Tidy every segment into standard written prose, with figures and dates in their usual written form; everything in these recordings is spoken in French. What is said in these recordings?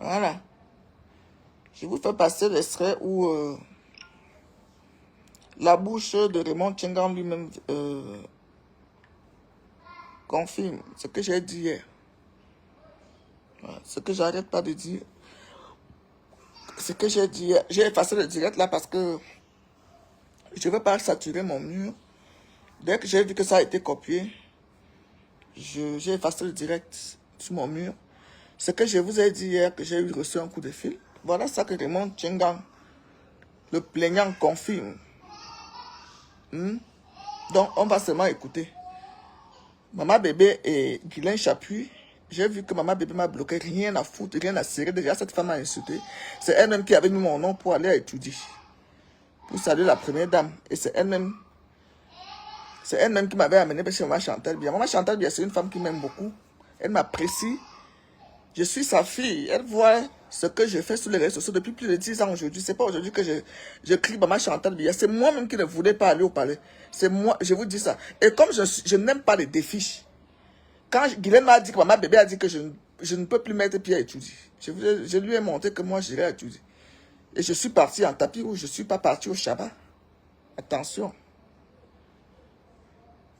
Voilà. Je vous fais passer l'extrait où la bouche de Raymond Tchengan lui-même confirme ce que j'ai dit hier. Voilà. Ce que j'arrête pas de dire. Ce que j'ai dit hier. J'ai effacé le direct là parce que je ne veux pas saturer mon mur. Dès que j'ai vu que ça a été copié, j'ai effacé le direct sur mon mur. Ce que je vous ai dit hier, que j'ai eu reçu un coup de fil, voilà ça que Raymond Tchengan, le plaignant, confirme. Donc, on va seulement écouter. Maman Bébé et Guylaine Chapuis, j'ai vu que Maman Bébé m'a bloqué, rien à foutre, rien à serrer. Déjà, cette femme m'a insulté. C'est elle-même qui avait mis mon nom pour aller étudier. Pour saluer la première dame. Et c'est elle-même qui m'avait amené chez Maman Chantal Biya. Maman Chantal Biya, c'est une femme qui m'aime beaucoup. Elle m'apprécie. Je suis sa fille. Elle voit ce que je fais sur les réseaux sociaux depuis plus de 10 ans aujourd'hui. C'est pas aujourd'hui que je crie Maman Chantal Biya. C'est moi-même qui ne voulais pas aller au palais. C'est moi, je vous dis ça. Et comme je n'aime pas les défis, quand Guylaine m'a dit que Maman Bébé a dit que je ne peux plus mettre pied à étudier, je lui ai montré que moi j'irai étudier. Et je suis parti en tapis rouge. Je ne suis pas parti au Shabbat. Attention.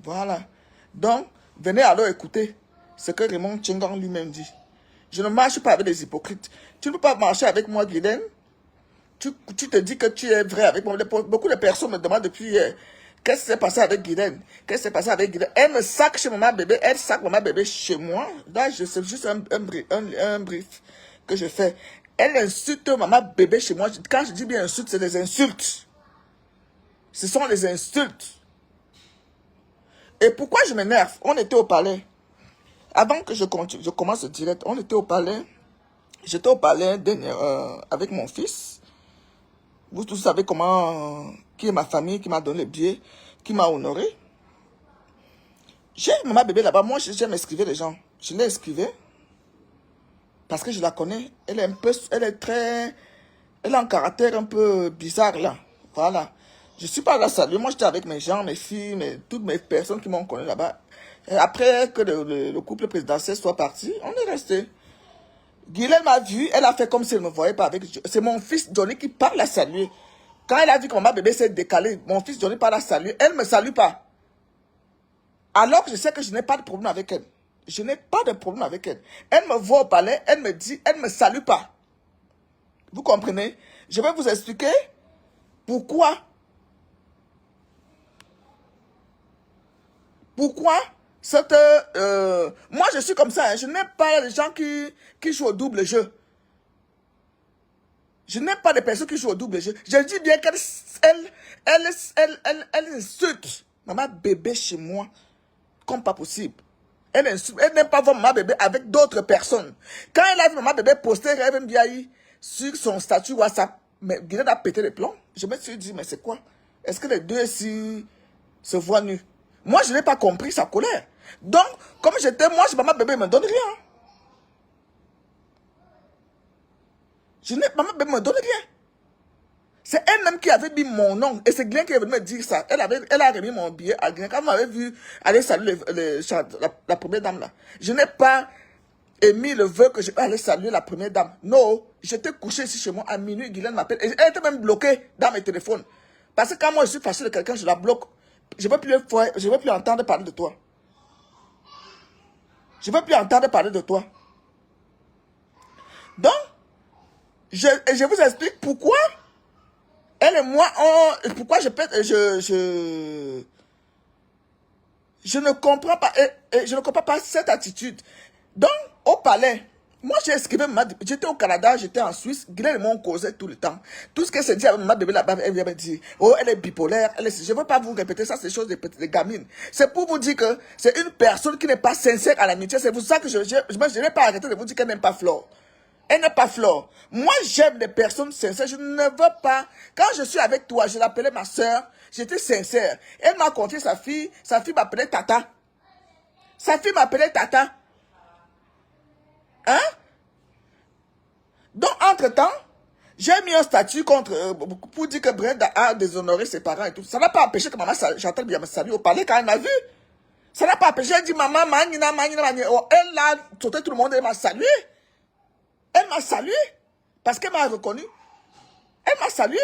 Voilà. Donc, venez alors écouter ce que Raymond Tchengan lui-même dit. Je ne marche pas avec des hypocrites. Tu ne peux pas marcher avec moi, Guylaine. Tu te dis que tu es vrai avec moi. Beaucoup de personnes me demandent depuis hier, qu'est-ce qui s'est passé avec Guylaine? Qu'est-ce qui s'est passé avec Guylaine? Elle me sac chez Maman Bébé, elle sac Maman Bébé chez moi. Là, c'est juste un brief que je fais. Elle insulte Maman Bébé chez moi. Quand je dis bien insulte, c'est des insultes. Ce sont des insultes. Et pourquoi je m'énerve? On était au palais. Avant que je commence le direct, on était au palais. J'étais au palais avec mon fils. Vous tous savez comment, qui est ma famille, qui m'a donné le billet, qui m'a honoré. J'ai Maman Bébé là-bas. Moi, j'aime esquiver les gens. Je l'ai esquivé parce que je la connais. Elle a un caractère un peu bizarre là. Voilà. Je suis pas là saluer. Moi, j'étais avec mes gens, mes filles, toutes mes personnes qui m'ont connu là-bas. Après que le couple présidentiel soit parti, on est resté. Guylaine m'a vu, elle a fait comme si elle ne me voyait pas avec. C'est mon fils Johnny qui parle à saluer. Quand elle a vu que Maman Bébé s'est décalé, mon fils Johnny parle à saluer, elle ne me salue pas. Alors que je sais que je n'ai pas de problème avec elle. Je n'ai pas de problème avec elle. Elle me voit au palais, elle me dit, elle ne me salue pas. Vous comprenez? Je vais vous expliquer pourquoi. Pourquoi moi, je suis comme ça. Hein. Je n'aime pas les gens qui jouent au double jeu. Je n'aime pas les personnes qui jouent au double jeu. Je dis bien qu'elle insulte Maman Bébé chez moi comme pas possible. Elle n'aime pas voir Maman Bébé avec d'autres personnes. Quand elle a vu Maman Bébé poster Rêve Mbiaye sur son statut WhatsApp, mais Guylaine a pété les plombs. Je me suis dit, mais c'est quoi? Est-ce que les deux ici se voient nus? Moi, je n'ai pas compris sa colère. Donc, comme j'étais, moi, Maman Bébé ne me donne rien. Maman Bébé ne me donne rien. C'est elle-même qui avait mis mon nom. Et c'est Guylaine qui est venue me dire ça. Elle a remis mon billet à Guylaine. Quand elle m'avait vu aller saluer la première dame là, je n'ai pas émis le vœu que je vais aller saluer la première dame. Non, j'étais couché ici chez moi à minuit. Guylaine m'appelle. Et elle était même bloquée dans mes téléphones. Parce que quand moi je suis fâché de quelqu'un, je la bloque. Je ne veux plus entendre parler de toi. Je ne veux plus entendre parler de toi. Donc, je vous explique pourquoi elle et moi, pourquoi je ne comprends pas, je ne comprends pas cette attitude. Donc, au palais, moi j'ai esquivé j'étais au Canada, j'étais en Suisse, Guylaine et moi on causait tout le temps. Tout ce qu'elle se dit avec Maman Bébé là-bas, elle vient me dire, oh elle est bipolaire, je ne veux pas vous répéter ça, c'est des choses de gamines. C'est pour vous dire que c'est une personne qui n'est pas sincère à l'amitié, c'est pour ça que je n'ai pas arrêté de vous dire qu'elle n'aime pas Flore. Elle n'est pas Flore. Moi, j'aime des personnes sincères. Je ne veux pas. Quand je suis avec toi, je l'appelais ma soeur. J'étais sincère. Elle m'a confié sa fille. Sa fille m'appelait Tata. Sa fille m'appelait Tata. Hein? Donc, entre-temps, j'ai mis un statut pour dire que Brenda a déshonoré ses parents et tout. Ça n'a pas empêché que maman Chantal Biya me salue au palais quand elle m'a vu. Ça n'a pas empêché. Elle dit, maman, manina. Oh, elle a sauté tout le monde et m'a salué. Elle m'a salué. Parce qu'elle m'a reconnu. Elle m'a salué.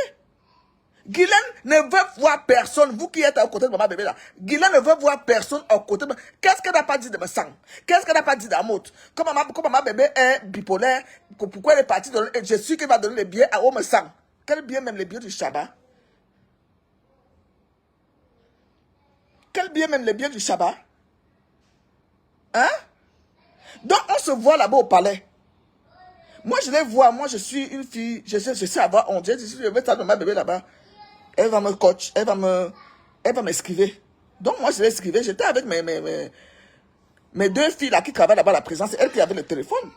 Guylaine ne veut voir personne. Vous qui êtes à côté de maman bébé là. Guylaine ne veut voir personne à côté de... Qu'est-ce qu'elle n'a pas dit de me sang? Qu'est-ce qu'elle n'a pas dit d'amour? Comme maman bébé est bipolaire, pourquoi elle est partie donner... Je suis qu'elle va donner les billets à Homme Sang. Quel bien même les billets du Shabbat? Quel bien même les billets du Shabbat? Hein? Donc on se voit là-bas au palais. Moi je les vois, moi je suis une fille, je sais avoir honte. Je vais faire de ma bébé là-bas. Elle va me coach, elle va m'esquiver. Donc moi je l'ai esquivé, j'étais avec mes deux filles là qui travaillent là-bas à la présence, c'est elle qui avait le téléphone.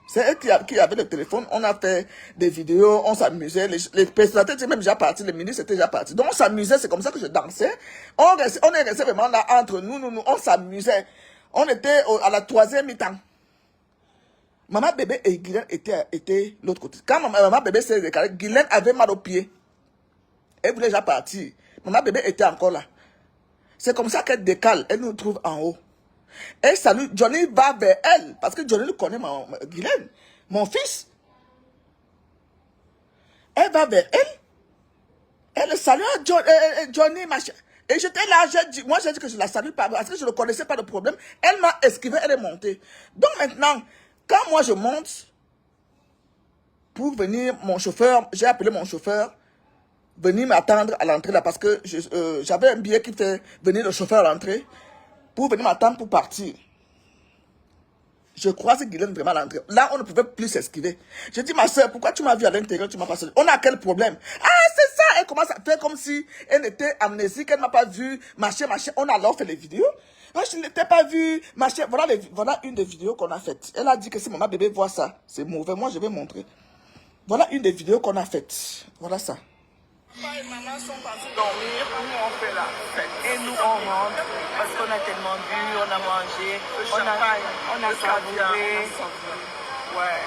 C'est elle qui avait le téléphone, on a fait des vidéos, on s'amusait, les personnalités étaient même déjà partis, les ministres étaient déjà partis. Donc on s'amusait, c'est comme ça que je dansais. On est resté vraiment là entre nous, on s'amusait. On était à la 3e mi-temps. Maman bébé et Guylaine étaient l'autre côté. Quand maman bébé s'est décalée, Guylaine avait mal aux pieds. Elle voulait déjà partir. Maman bébé était encore là. C'est comme ça qu'elle décale. Elle nous trouve en haut. Elle salue. Johnny va vers elle. Parce que Johnny le connaît, Guylaine. Mon fils. Elle va vers elle. Elle salue Johnny, machin. Et j'étais là, moi j'ai dit que je la salue pas. Parce que je ne connaissais pas de problème. Elle m'a esquivé, elle est montée. Donc maintenant, quand moi je monte, pour venir, mon chauffeur, j'ai appelé mon chauffeur. Venir m'attendre à l'entrée là parce que j'avais un billet qui fait venir le chauffeur à l'entrée pour venir m'attendre pour partir. Je croise Guylaine vraiment à l'entrée. Là, on ne pouvait plus s'esquiver. Je dis, ma soeur, pourquoi tu m'as vu à l'intérieur, tu m'as pas salué? On a quel problème? Ah, c'est ça! Elle commence à faire comme si elle était amnésique, elle ne m'a pas vu, machin. On a alors fait les vidéos. Ah, je ne l'étais pas vu, machin. Voilà une des vidéos qu'on a faites. Elle a dit que si maman bébé voit ça, c'est mauvais. Moi, je vais montrer. Voilà une des vidéos qu'on a faites. Voilà ça. Papa et maman sont partis dormir, nous on fait la fête. Et nous on rentre parce qu'on a tellement bu, on a mangé, on a savouré. Ouais.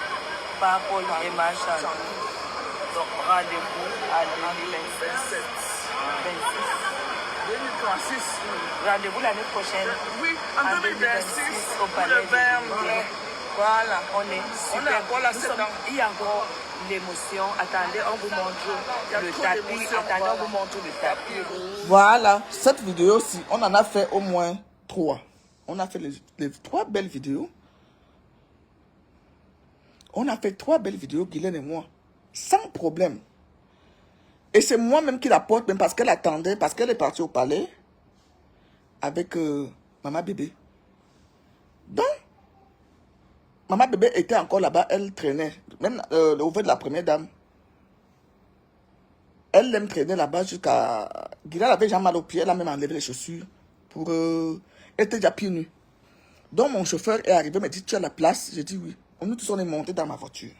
Par Paul et Marshall. Donc rendez-vous à 2027. 2026. Rendez-vous l'année prochaine. Oui, en 2026 au palais le verre. Voilà. On est super. Il y a encore l'émotion. Attendez, on vous montre le tapis. Attendez, on vous montre le tapis. Voilà, cette vidéo-ci, on en a fait au moins 3. On a fait les 3 belles vidéos. On a fait 3 belles vidéos, Guylaine et moi, sans problème. Et c'est moi-même qui la porte, même parce qu'elle attendait, parce qu'elle est partie au palais avec maman bébé. Donc, maman bébé était encore là-bas, elle traînait. Même au fait de la première dame. Elle l'aime traîner là-bas jusqu'à... Guylaine avait déjà mal aux pieds, elle a même enlevé les chaussures. Elle était déjà pieds nus. Donc mon chauffeur est arrivé, me dit, tu as la place? J'ai dit oui. Nous tous on est montés dans ma voiture.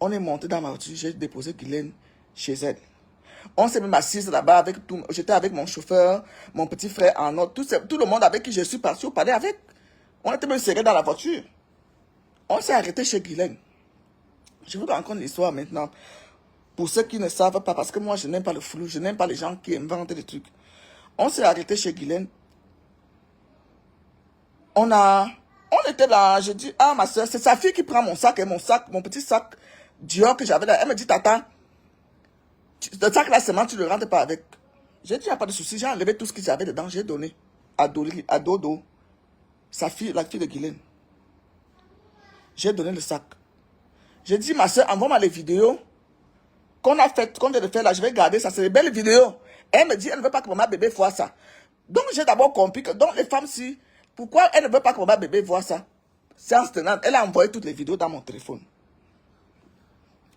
On est montés dans ma voiture, j'ai déposé Guylaine chez elle. On s'est même assise là-bas avec tout. J'étais avec mon chauffeur, mon petit frère en autre, tout le monde avec qui je suis parti au palais avec. On était même serrés dans la voiture. On s'est arrêté chez Guylaine. Je vous raconte l'histoire maintenant. Pour ceux qui ne savent pas, parce que moi je n'aime pas le flou, je n'aime pas les gens qui inventent des trucs. On s'est arrêté chez Guylaine. On était là, je dis, ah ma soeur, c'est sa fille qui prend mon sac, et mon petit sac Dior que j'avais là. Elle me dit, tata, le sac là seulement, tu ne le rentres pas avec. J'ai dit, il n'y a pas de souci, j'ai enlevé tout ce que j'avais dedans, j'ai donné à Dodo, sa fille, la fille de Guylaine. J'ai donné le sac. J'ai dit, ma soeur, envoie-moi les vidéos qu'on a faites, qu'on vient de faire là, je vais garder ça, c'est des belles vidéos. Elle me dit, elle ne veut pas que maman bébé voit ça. Donc j'ai d'abord compris que, donc les femmes, si, pourquoi elle ne veut pas que maman bébé voit ça? Séance tenante, elle a envoyé toutes les vidéos dans mon téléphone.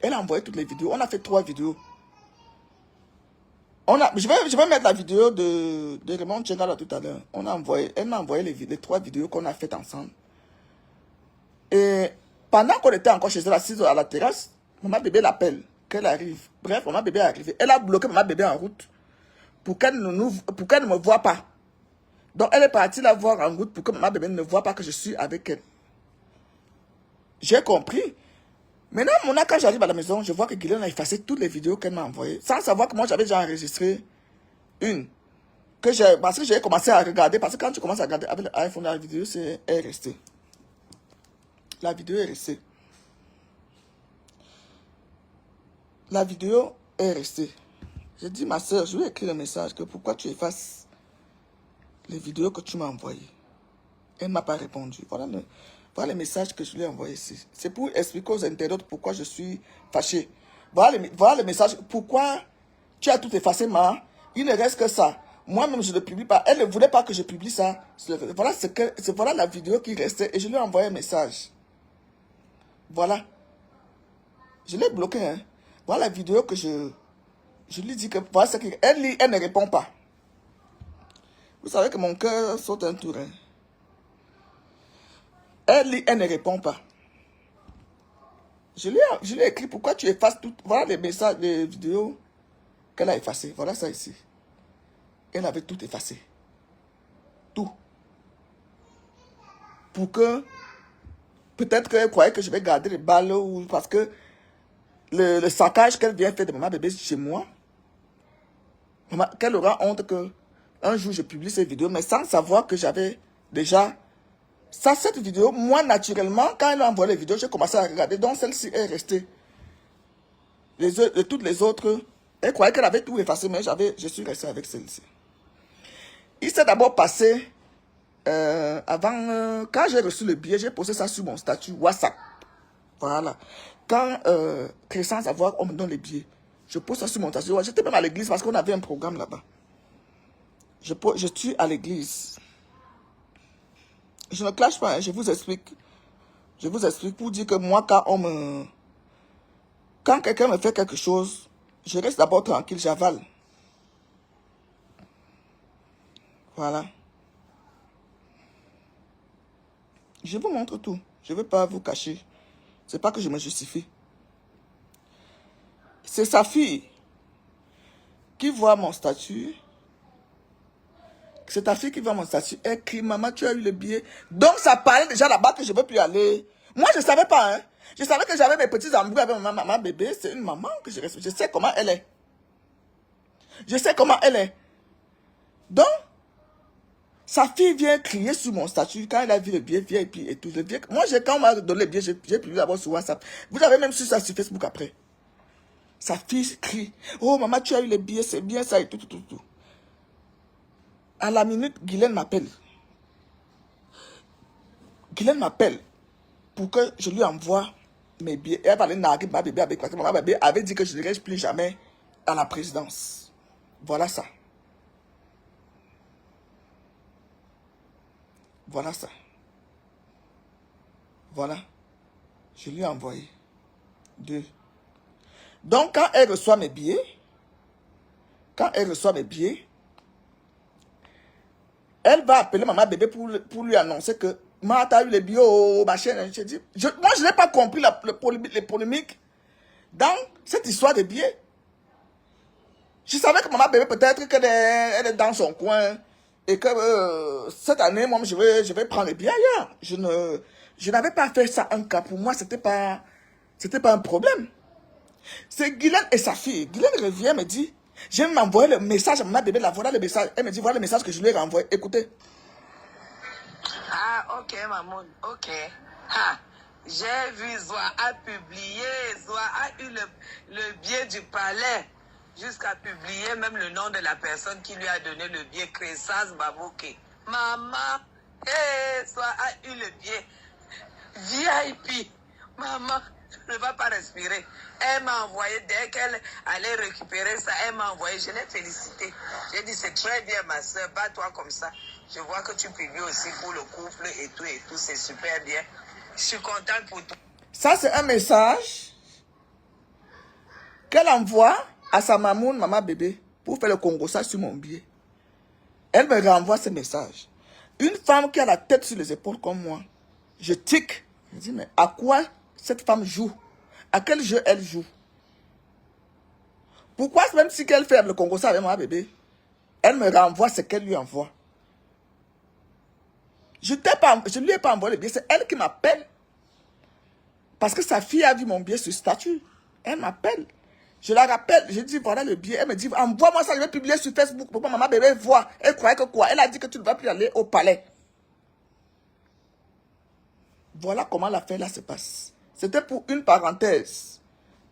Elle a envoyé toutes les vidéos, on a fait 3 vidéos. Je vais mettre la vidéo de Raymond Tchengala tout à l'heure. Elle m'a envoyé les 3 vidéos qu'on a faites ensemble. Et pendant qu'on était encore chez elle, assise à la terrasse, maman bébé l'appelle, qu'elle arrive. Bref, maman bébé est arrivée. Elle a bloqué maman bébé en route pour qu'elle ne me voie pas. Donc elle est partie la voir en route pour que maman bébé ne voit pas que je suis avec elle. J'ai compris. Maintenant, quand j'arrive à la maison, je vois que Guylaine a effacé toutes les vidéos qu'elle m'a envoyées. Sans savoir que moi, j'avais déjà enregistré une. Parce que j'ai commencé à regarder. Parce que quand tu commences à regarder avec l'iPhone, la vidéo est restée. La vidéo est restée. la vidéo est restée. J'ai dit, ma soeur, je lui ai écrit un message que pourquoi tu effaces les vidéos que tu m'as envoyées. Elle ne m'a pas répondu. Voilà les messages que je lui ai envoyés ici. C'est pour expliquer aux internautes pourquoi je suis fâché. Voilà les messages. Pourquoi tu as tout effacé, ma? Il ne reste que ça. Moi-même, je ne publie pas. Elle ne voulait pas que je publie ça. Voilà la vidéo qui restait et je lui ai envoyé un message. Voilà. Je l'ai bloqué. Hein. Voilà la vidéo que je lui dis que voilà ce qu'elle lit, elle ne répond pas. Vous savez que mon cœur saute un tour. Hein. Elle lit, elle ne répond pas. Je lui ai écrit pourquoi tu effaces tout. Voilà les messages, les vidéos qu'elle a effacées. Voilà ça ici. Elle avait tout effacé. Tout. Pour que, peut-être qu'elle croyait que je vais garder les balles ou parce que le saccage qu'elle vient faire de maman bébé chez moi, qu'elle aura honte que un jour je publie ces vidéos, mais sans savoir que j'avais déjà cette vidéo. Moi, naturellement, quand elle a envoyé les vidéos, j'ai commencé à regarder. Donc, celle-ci est restée. Toutes les autres, elle croyait qu'elle avait tout effacé, mais je suis resté avec celle-ci. Il s'est d'abord passé, quand j'ai reçu le billet, j'ai posé ça sur mon statut WhatsApp. Voilà. Quand Crescence Avoir, on me donne les billets, je pose ça sur mon statut. J'étais même à l'église parce qu'on avait un programme là-bas. Je suis à l'église. Je ne clash pas, hein, je vous explique. Je vous explique pour dire que moi, quand quelqu'un me fait quelque chose, je reste d'abord tranquille, j'avale. Voilà. Je vous montre tout. Je ne veux pas vous cacher. C'est pas que je me justifie. C'est sa fille qui voit mon statut. C'est ta fille qui voit mon statut. Elle crie, maman, tu as eu le billet. Donc, ça parlait déjà là-bas que je ne veux plus aller. Moi, je ne savais pas. Hein. Je savais que j'avais mes petits embrouilles avec ma maman bébé. C'est une maman que je respecte. Je sais comment elle est. Je sais comment elle est. Donc, sa fille vient crier sur mon statut quand elle a vu le billet VIP et tout. Moi, quand on m'a donné le billet, j'ai publié d'abord sur WhatsApp. Vous avez même su ça sur Facebook après. Sa fille crie, oh maman, tu as eu le billet, c'est bien ça et tout. À la minute, Guylaine m'appelle. Guylaine m'appelle pour que je lui envoie mes billets. Elle parlait narguer ma bébé avec parce que ma bébé avait dit que je ne reste plus jamais à la présidence. Voilà ça. Voilà ça. Voilà. Je lui ai envoyé 2. Donc, quand elle reçoit mes billets, elle va appeler maman bébé pour lui annoncer que maman a eu les billets au machin. Moi, je n'ai pas compris les polémiques dans cette histoire de billets. Je savais que maman bébé, peut-être qu'elle est dans son coin et que cette année, moi, je vais prendre les billets ailleurs. Je n'avais pas fait ça un cas. Pour moi, c'était pas un problème. C'est Guylaine et sa fille. Guylaine revient, me dit, je vais m'envoyer le message à ma bébé, là, voilà le message. Elle me dit, voilà le message que je lui ai renvoyé. Écoutez. Ah, ok, maman, ok. Ah, j'ai vu Zoa a publié, Zoa a eu le billet du palais, jusqu'à publier même le nom de la personne qui lui a donné le billet, Crescence Babouké. Maman, Zoa a eu le billet VIP. Maman, je ne vais pas respirer. Elle m'a envoyé, dès qu'elle allait récupérer ça, elle m'a envoyé, je l'ai félicité. J'ai dit, c'est très bien ma soeur, bats-toi comme ça. Je vois que tu publies aussi pour le couple et tout, c'est super bien. Je suis contente pour toi. Ça, c'est un message qu'elle envoie à sa mamoune, maman bébé, pour faire le congossage sur mon billet. Elle me renvoie ce message. Une femme qui a la tête sur les épaules comme moi, je tic. Je dis, mais à quoi cette femme joue? À quel jeu elle joue? Pourquoi, même si qu'elle fait le congossage avec maman bébé, elle me renvoie ce qu'elle lui envoie? Je ne lui ai pas envoyé le billet, c'est elle qui m'appelle. Parce que sa fille a vu mon billet sur statut. Elle m'appelle. Je la rappelle, je dis voilà le billet. Elle me dit envoie-moi ça, je vais publier sur Facebook pour que maman bébé voit. Elle croyait que quoi? Elle a dit que tu ne vas plus aller au palais. Voilà comment l'affaire là se passe. C'était pour une parenthèse.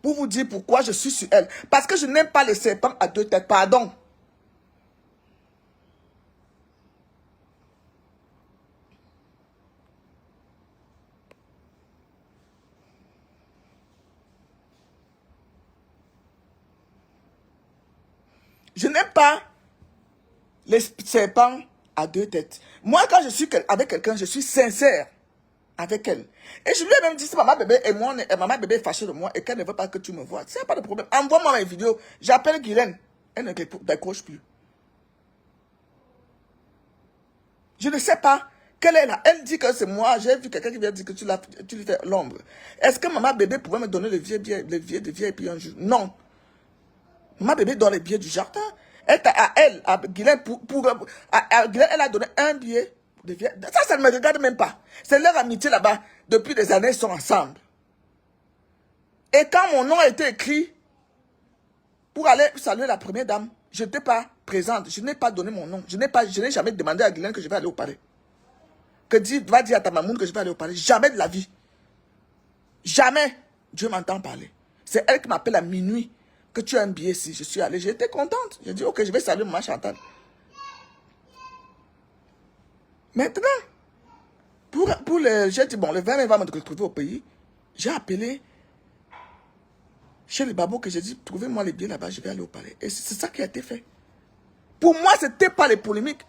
pour vous dire pourquoi je suis sur elle. Parce que je n'aime pas les serpents à deux têtes. Pardon. Je n'aime pas les serpents à deux têtes. Moi, quand je suis avec quelqu'un, je suis sincère avec elle. Et je lui ai même dit, si maman bébé et moi, maman bébé est fâchée de moi et qu'elle ne veut pas que tu me vois, c'est pas de problème. Envoie-moi mes vidéos. J'appelle Guylaine. Elle ne décroche plus. Je ne sais pas quelle est là. Elle dit que c'est moi. J'ai vu quelqu'un qui vient dire que tu lui fais l'ombre. Est-ce que maman bébé pouvait me donner le vieux puis un jour? Non. Ma bébé donne les billets du jardin. À Guylaine, Guylaine, elle a donné un billet de vie. Ça ne me regarde même pas. C'est leur amitié là-bas. Depuis des années, ils sont ensemble. Et quand mon nom a été écrit pour aller saluer la première dame, je n'étais pas présente. Je n'ai pas donné mon nom. Je n'ai jamais demandé à Guylaine que je vais aller au palais. Va dire à ta maman que je vais aller au palais. Jamais de la vie. Jamais. Dieu m'entend parler. C'est elle qui m'appelle à minuit. Que tu as un billet ici. Je suis allée, j'étais contente. J'ai dit, ok, je vais saluer maman Chantal. Maintenant, j'ai dit, bon, le 20 mai va me retrouver au pays. J'ai appelé chez les babos que j'ai dit, trouvez-moi les billets là-bas, je vais aller au palais. Et c'est ça qui a été fait. Pour moi, ce n'était pas les polémiques.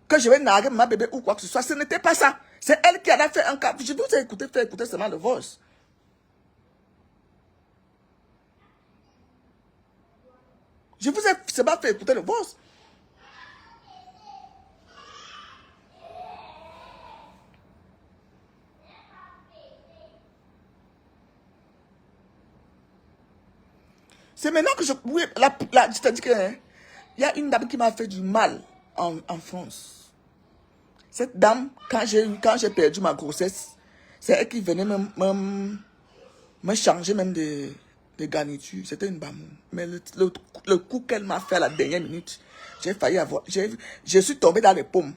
Que je vais narguer ma bébé ou quoi que ce soit. Ce n'était pas ça. C'est elle qui a fait un cas. Je vous ai écouté, faire écouter seulement le voice. Je vous ai seulement fait écouter le boss. C'est maintenant que je... Oui, je t'ai dit que... Il y a une dame qui m'a fait du mal en France. Cette dame, quand j'ai perdu ma grossesse, c'est elle qui venait me changer même de garniture. C'était une bamou. Mais le coup qu'elle m'a fait à la dernière minute, j'ai failli avoir... Je suis tombé dans les pommes.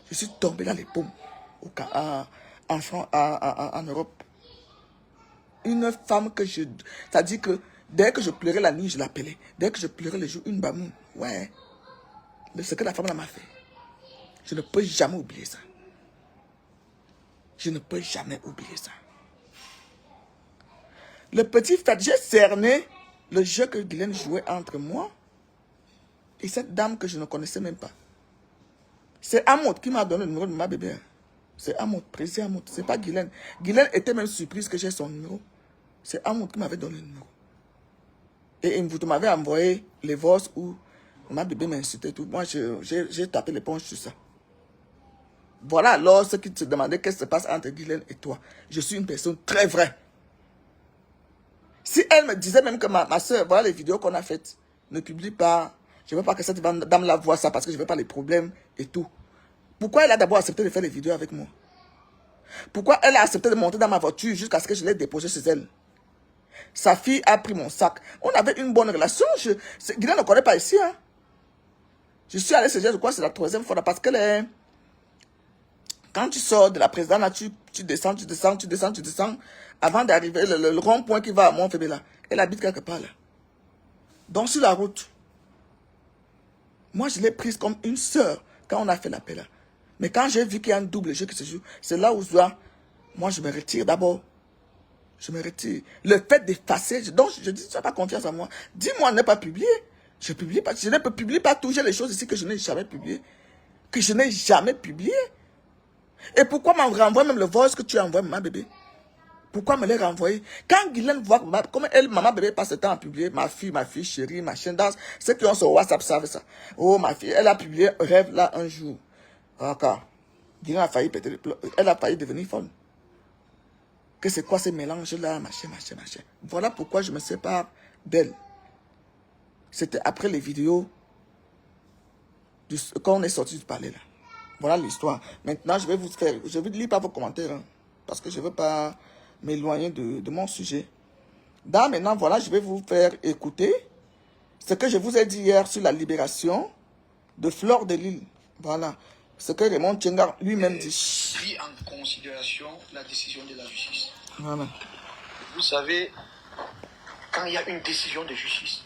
Je suis tombé dans les pommes en Europe. Une femme que je... C'est-à-dire que dès que je pleurais la nuit, je l'appelais. Dès que je pleurais le jour, une bamou. Ouais. Mais ce que la femme m'a fait, je ne peux jamais oublier ça. Je ne peux jamais oublier ça. Le petit fait, j'ai cerné le jeu que Guylaine jouait entre moi et cette dame que je ne connaissais même pas. C'est Amout qui m'a donné le numéro de ma bébé. C'est Amout, précis Amout. C'est pas Guylaine. Guylaine était même surprise que j'ai son numéro. C'est Amout qui m'avait donné le numéro. Et vous m'avez envoyé les voices où ma bébé m'insultait tout. Moi, j'ai tapé l'éponge sur ça. Voilà alors ce qui te demandait qu'est-ce qui se passe entre Guylaine et toi. Je suis une personne très vraie. Si elle me disait même que ma soeur, voilà les vidéos qu'on a faites, ne publie pas. Je ne veux pas que cette dame la voie ça parce que je ne veux pas les problèmes et tout. Pourquoi elle a d'abord accepté de faire les vidéos avec moi? Pourquoi elle a accepté de monter dans ma voiture jusqu'à ce que je l'ai déposée chez elle? Sa fille a pris mon sac. On avait une bonne relation. Guylaine ne connaît pas ici. Hein. Je suis allé chez elle, je crois que c'est la 3e fois là, parce que quand tu sors de la présidente, là, tu descends. Avant d'arriver, le rond-point qui va à Montfébé là, elle habite quelque part là. Donc sur la route, moi je l'ai prise comme une sœur quand on a fait l'appel là. Mais quand j'ai vu qu'il y a un double jeu qui se joue, c'est là où moi je me retire d'abord. Je me retire. Le fait d'effacer, donc je dis, tu n'as pas confiance en moi. Dis-moi, ne pas publier. Je publie pas, je ne publie pas toujours les choses ici que je n'ai jamais publiées. Que je n'ai jamais publié. Et pourquoi m'en renvoie même le voice que tu as envoyé, ma bébé? Pourquoi me les renvoyer? Quand Guylaine voit comment elle, maman bébé, passe le temps à publier, ma fille chérie, machin, dans ceux qui ont sur WhatsApp savent ça. Oh, ma fille, elle a publié rêve là un jour. Encore. Guylaine a failli péter le plomb. Elle a failli devenir folle. Que c'est quoi ces mélanges là, machin. Voilà pourquoi je me sépare d'elle. C'était après les vidéos quand on est sorti du palais là. Voilà l'histoire. Maintenant, je vais lire pas vos commentaires. Hein, parce que je ne veux pas m'éloigner de mon sujet. Maintenant, voilà, je vais vous faire écouter ce que je vous ai dit hier sur la libération de Fleur de Lille. Voilà. Ce que Raymond Tchengar lui-même dit. Pris en considération la décision de la justice. Voilà. Vous savez, quand il y a une décision de justice,